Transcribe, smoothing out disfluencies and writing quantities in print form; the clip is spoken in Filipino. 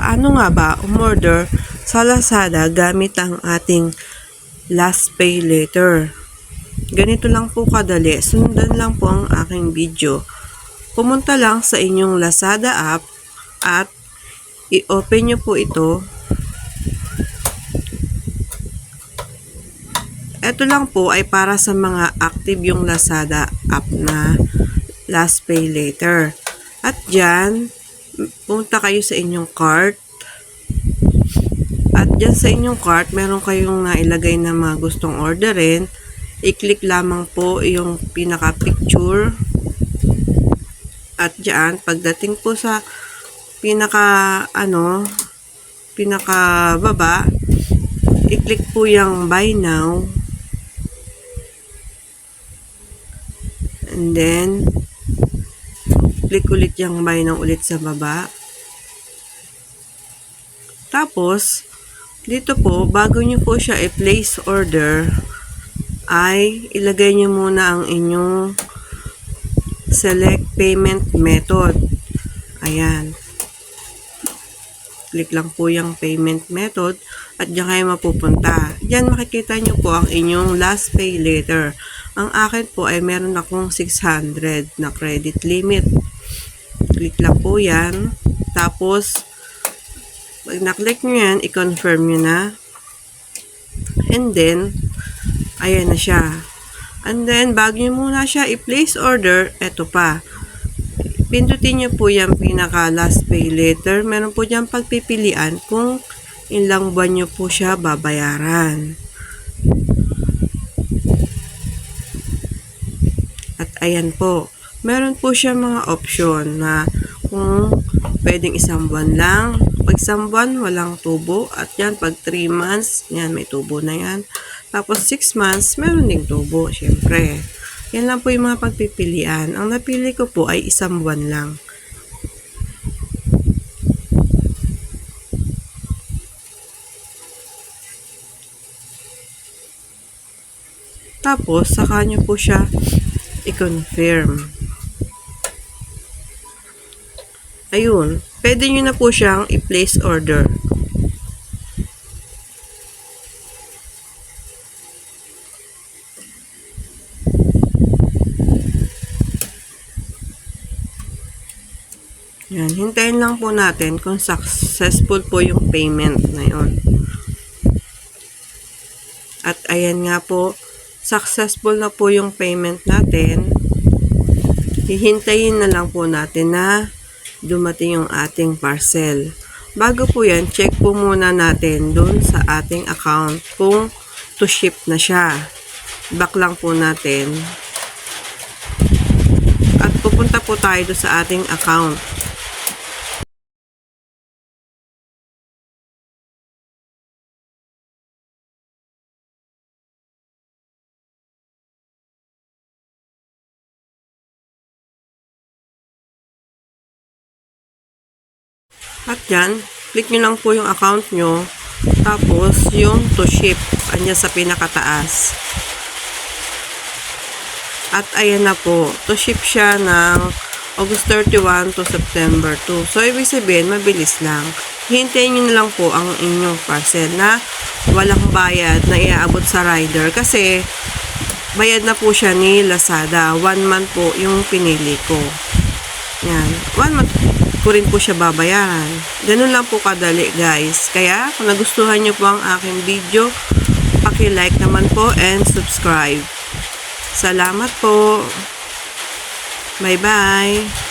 Paano nga ba umorder sa Lazada gamit ang ating last pay later? Ganito lang po kadali. Sundan lang po ang aking video. Pumunta lang sa inyong Lazada app at i-open nyo po ito. Ito lang po ay para sa mga active yung Lazada app na last pay later. At dyan, pumunta kayo sa inyong cart. At dyan sa inyong cart, meron kayong nailagay na mga gustong orderin. I-click lamang po yung pinaka-picture. At dyan, pagdating po sa pinaka-baba, i-click po yung buy now. And then, click ulit yung buy now ulit sa baba. Tapos, dito po, bago nyo po siya i-place order, ay ilagay nyo muna ang inyong select payment method. Ayan. Click lang po yung payment method at dyan kayo mapupunta. Dyan makikita nyo po ang inyong last pay later. Ang akin po ay meron akong 600 na credit limit. Click lang po yan. Tapos, pag na-click nyo yan, i-confirm nyo na. And then, ayan na siya. And then, bago nyo muna siya i-place order, eto pa. Pindutin nyo po yung pinaka last pay later. Meron po dyan pagpipilian kung ilang buwan nyo po siya babayaran. At ayan po. Meron po siya mga option na kung pwedeng isang buwan lang. Pag isang buwan, walang tubo. At yan, pag 3 months, yan, may tubo na yan. Tapos 6 months, meron ding tubo, syempre. Yan lang po yung mga pagpipilian. Ang napili ko po ay isang buwan lang. Tapos, saka nyo po siya i-confirm. Ayun. Pwede nyo na po siyang i-place order. Yan, hintayin lang po natin kung successful po yung payment na yun. At ayan nga po, successful na po yung payment natin. Hihintayin na lang po natin na dumating yung ating parcel. Bago po yan, check po muna natin dun sa ating account kung to ship na siya. Back lang po natin. At pupunta po tayo dun sa ating account. At yan, click nyo lang po yung account nyo. Tapos, yung to ship, andyan sa pinakataas. At ayan na po, to ship siya ng August 31 to September 2. So, ibig sabihin, mabilis lang. Hintayin nyo na lang po ang inyong parcel na walang bayad na iaabot sa rider. Kasi, bayad na po siya ni Lazada. 1 month po yung pinili ko. Yan. 1 month ko rin po siya babayaran. Ganun lang po kadali, guys. Kaya, kung nagustuhan nyo po ang aking video, paki-like naman po and subscribe. Salamat po. Bye-bye.